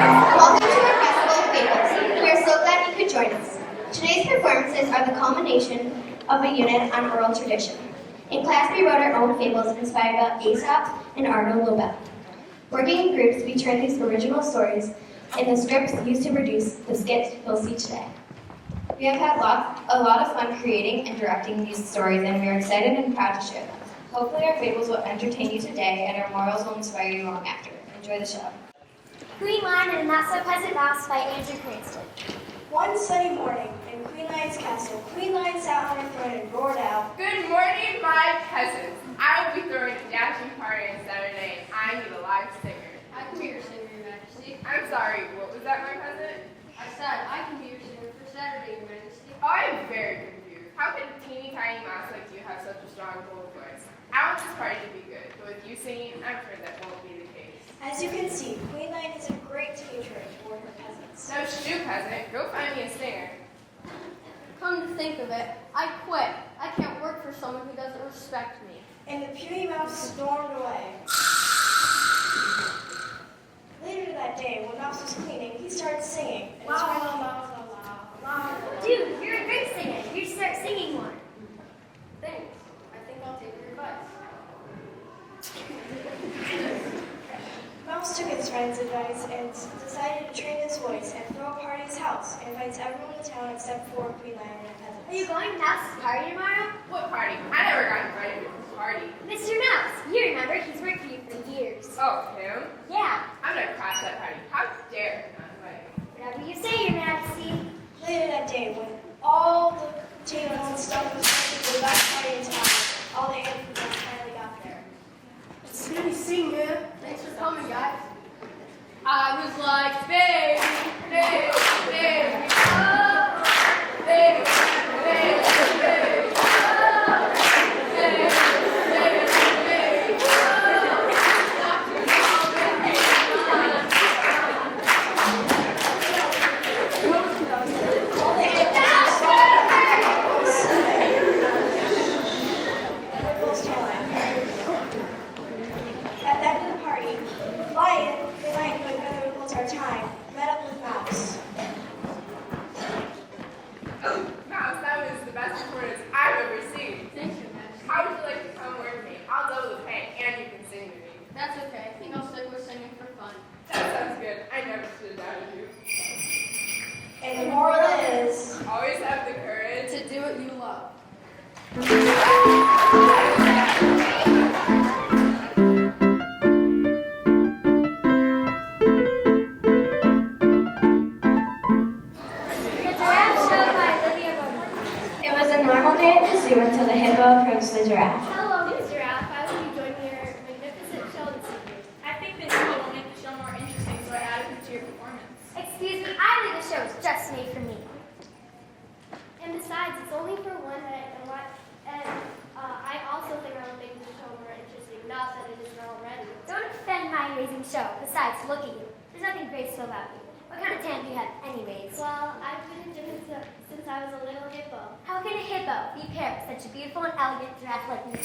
Festival of Fables. We are so glad you could join us. Today's performances are the culmination of a unit on oral tradition. In class, we wrote our own fables inspired by Aesop and Arno Lobel. Working in groups, we turned these original stories into scripts used to produce the skits you'll see today. We have had a lot of fun creating and directing these stories, and we are excited and proud to share them. Hopefully our fables will entertain you today, and our morals will inspire you long after. Enjoy the show. Queen Lion and the Not-So-Pleasant Mouse by Andrew Cranston. One sunny morning in Queen Lion's castle, Queen Lion sat on her throne and roared out, "Good morning, my peasants. I will be throwing a dashing party on Saturday, and I need a live singer." I can be your singer, Your Majesty. I'm sorry, what was that, my peasant? I said I can be your singer for Saturday, Your Majesty. Oh, I'm very confused. How could a teeny tiny mouse like you have such a strong, bold voice? I want this party to be good, but with you singing, I'm sure that won't be the case. As you can see, Queen Lion is a great teacher for her peasants. No shoe, peasant. Go find me a singer. Come to think of it, I quit. I can't work for someone who doesn't respect me. And the puny mouse stormed away. Later that day, when Mouse was cleaning, he started singing. And his friend- Dude, you're a great singer. You should start singing more. Thanks. I think I'll take your advice. Mouse took his friend's advice and decided to train his voice and throw a party at his house and invites everyone in town except for Queen Lion and her Are you peasants. going to Mouse's party tomorrow? What party? I never got invited to this party. Mr. Mouse, you remember, he's worked for you for years. Oh, him? Yeah, I'm gonna crash that party. How dare he not invite me? whatever you say, Your Majesty. Later that day, when all the tables and stuff was ready for the best party in town, all the animals finally got there. It's good to see you. Thanks for coming, guys. I was like, baby, baby, baby, oh, baby, baby, baby, oh, baby, baby, baby, oh, All the animals saw Ripple's time. At the end of the party, Lion, who had been Ripple's our time, met up with Mouse. Mouse, that was the best performance I've ever seen. thanks, Your Majesty. How would you like to come work with me? I'll double the pay, and you can sing with me. That's okay. I think I'll stick with singing for fun. That sounds good. I never should have doubted you. And the moral is, Always have the courage. To do what you love. The Giraffe Show by Olivia Roman. It was a normal day at the zoo until the hippo approached the giraffe. Hello, Miss Giraffe. I will be joining your magnificent show this evening. I think this show will make the show more interesting, so I added it to your performance. Excuse me, I believe the show is just made for me. And besides, it's only for one night, and I also think I will make the show more interesting, not that it isn't already. Don't offend my amazing show. Besides, look at you. There's nothing graceful about you. What kind of tan do you have anyways? Well, I've been in gym since I was a little hippo. How can a hippo be paired with such a beautiful and elegant giraffe like me?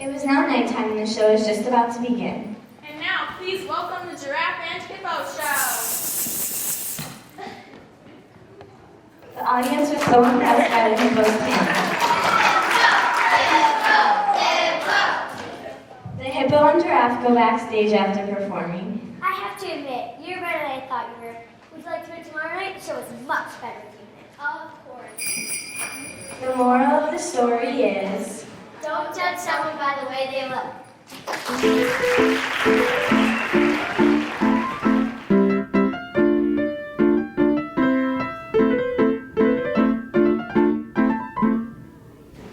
It was now nighttime and the show was just about to begin. And now, please welcome the Giraffe and Hippo Show. The audience was so impressed by the hippo's talent. The hippo and giraffe go backstage after performing. I have to admit, you're better than I thought you were. Would you like to do it tomorrow night? The show is much better with you. Of course. The moral of the story is, Don't judge someone by the way they look.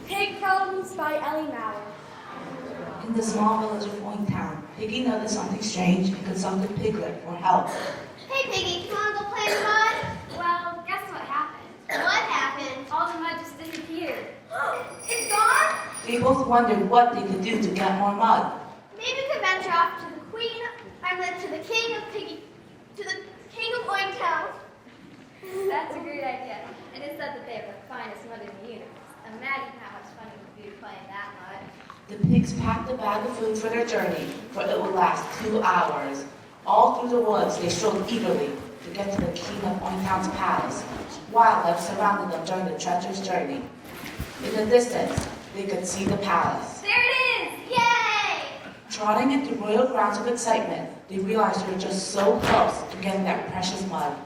Pig Problems by Ellie Mauer. In the small village of Town, Piggy noticed something strange and consulted Piglet for help. Hey, Piggy, you want to go play in the mud? Well, guess what happened? What happened? All the mud just disappeared. It's gone? They both wondered what they could do to get more mud. Maybe we could venture off to the queen, to the king of Piggy, to the king of Oink Town. That's a great idea. And it's said that they have the finest mud in the universe. imagine how much fun it would be playing that much. The pigs packed a bag of food for their journey, for it would last 2 hours. All through the woods, they strode eagerly to get to the king of Ointown's palace. Wildlife surrounded them during the treacherous journey. In the distance, they could see the palace. There it is! Yay! Trotting into royal grounds of excitement, they realized they were just so close to getting that precious mud.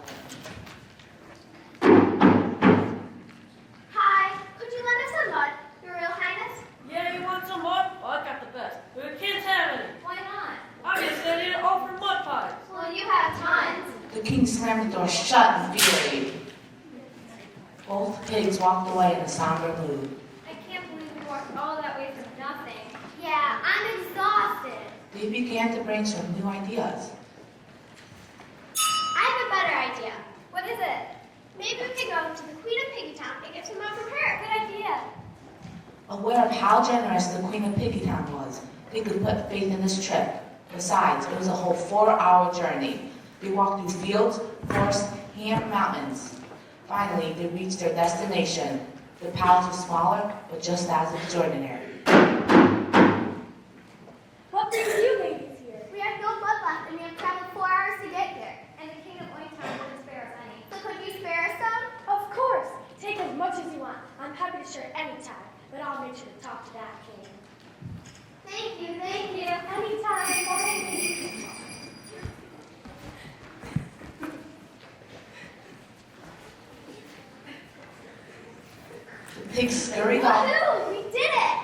Hi, could you lend us some mud, Your Royal Highness? Yeah, you want some mud? Well, I got the best. But we can't have any. Why not? Obviously, I need it all for mud pies. Well, you have tons. The king slammed the door shut in fury. Both pigs walked away in a somber mood. I can't believe we walked all that way for nothing. Yeah, I'm exhausted. They began to brainstorm new ideas. I have a better idea. What is it? Maybe we could go to the Queen of Piggytown and get some mud from her. Good idea. Aware of how generous the Queen of Piggytown was, they could put faith in this trip. Besides, it was a whole 4-hour journey. They walked through fields, forests, and mountains. Finally, they reached their destination. The palace was smaller, but just as extraordinary. What brings you ladies here? We have no mud left and we have traveled 4 hours to get here. And the King of Ointown didn't spare us any. So could you spare us some? Of course. Take as much as you want. I'm happy to share any time, but I'll make sure to talk to that king. Thank you, thank you. Anytime. The pigs scurried off. Woohoo! We did it!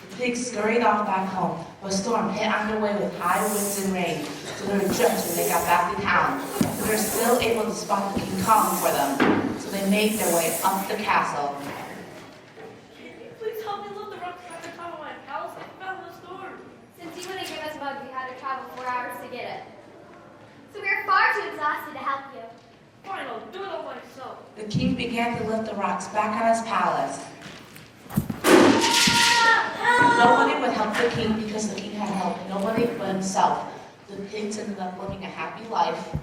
The pigs scurried off back home, but a storm hit on their way with high winds and rain, so they were drenched when they got back to town. But they were still able to spot the king calling for them, so they made their way up the castle. Please help me lift the rocks back to the top of my palace. I fell in the storm. Since you wouldn't give us mud, we had to travel 4 hours to get it. So we are far too exhausted to help you. Fine, I'll do it all myself. The king began to lift the rocks back on his palace. Nobody would help the king because the king had helped nobody but himself. The pigs ended up living a happy life,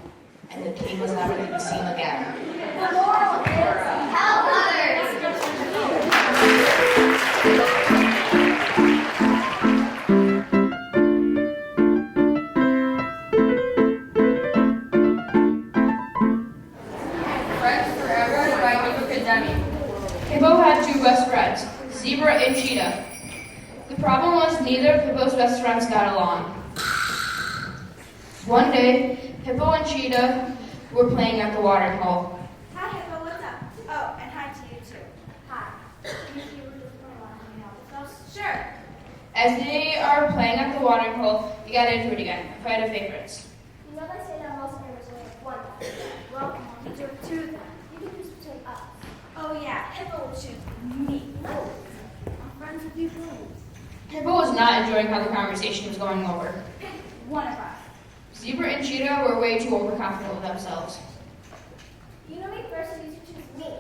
and the king was never to be seen again. The moral is help others. Friends Forever by Debay. Hippo had 2 best friends, Zebra and Cheetah. The problem was neither of Hippo's best friends got along. One day, Hippo and Cheetah were playing at the watering hole. Hi, Hippo, what's up? Oh, and hi to you too. Hi. You were just going to hang out with us? Sure. As they are playing at the watering hole, they got into it again, a fight of favorites. You know they say that most neighbors only have one best friend. Well, you do have 2 then. You can choose between us. Oh yeah, Hippo will choose me. No. I'm friends with you both. Hippo was not enjoying how the conversation was going over. Pick one of us. Zebra and Cheetah were way too overconfident with themselves. You know me first, so you should choose me.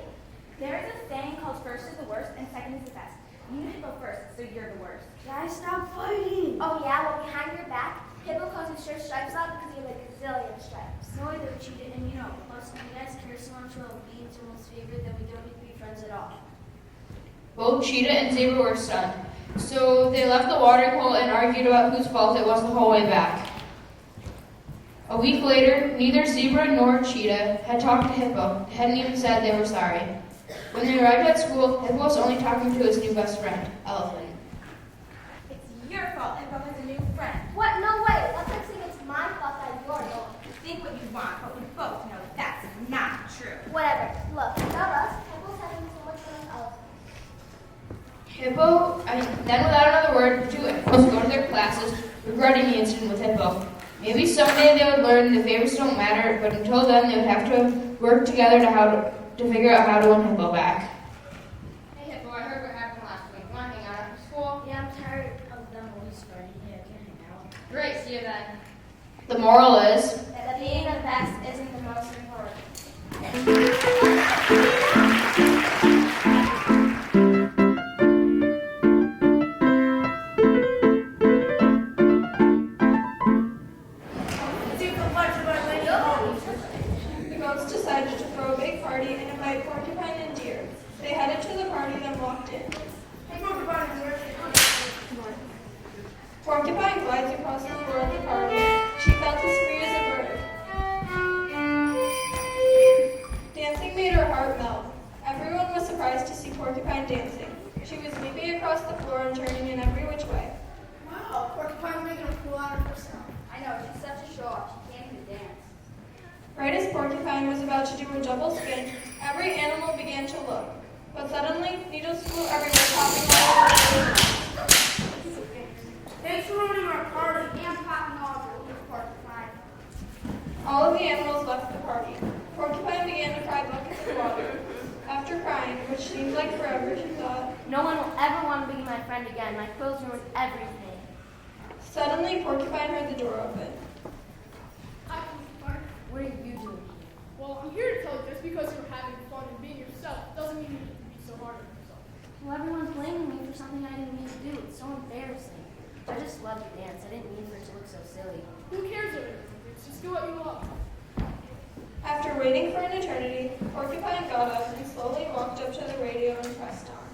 There is a saying called first is the worst and second is the best. You know Hippo first, so you're the worst. Guys, stop fighting. Oh yeah, well behind your back, Hippo calls you shirt stripes on because you have like a zillion stripes. No, I don't cheat it, and you know, plus you guys care so much about being someone's favorite that we don't need to be friends at all. Both Cheetah and Zebra were stunned, so they left the watering hole and argued about whose fault it was the whole way back. A week later, neither Zebra nor Cheetah had talked to Hippo, hadn't even said they were sorry. When they arrived at school, Hippo was only talking to his new best friend, Elephant. It's your fault Hippo has a new friend. What? No way. That's like saying it's my fault that you're annoying. Think what you want, but we both know that's not true. Whatever. Look, without us, Hippo's having so much fun with Elephant. Then without another word, the 2 Hippos go to their classes, regretting the incident with Hippo. Maybe someday they would learn the favorites don't matter, but until then they would have to work together to figure out how to win Hippo back. Hey Hippo, I heard what happened last week. Want to hang out after school? Yeah, I'm tired of them always fighting. Yeah, I can't hang out. Great, see you then. The moral is, That being the best isn't the most important. The goats decided to throw a big party and invite Porcupine and Deer. They headed to the party surprised to see Porcupine dancing. She was leaping across the floor and turning in every which way. Wow, Porcupine's making a fool out of herself. I know, she's such a show-off. She can't even dance. Right as Porcupine was about to do a double spin, every animal began to look. But suddenly, needles flew everywhere, popping all over the table. Thanks for ruining our party. And popping all over you, Porcupine. All of the animals left the party. Porcupine began to cry buckets of water. After crying, which seemed like forever, she thought. No one will ever want to be my friend again. My quills ruined everything. Suddenly, Porcupine heard the door open. Hi, Porcupine. What are you doing? Well, I'm here to tell you just because you're having fun and being yourself doesn't mean you need to be so hard on yourself. Well, everyone's blaming me for something I didn't mean to do. It's so embarrassing. I just love to dance. I didn't mean for it to look so silly. Who cares what it is? Just do what you love. After waiting for an eternity, Porcupine got up and slowly walked up to the radio and pressed on.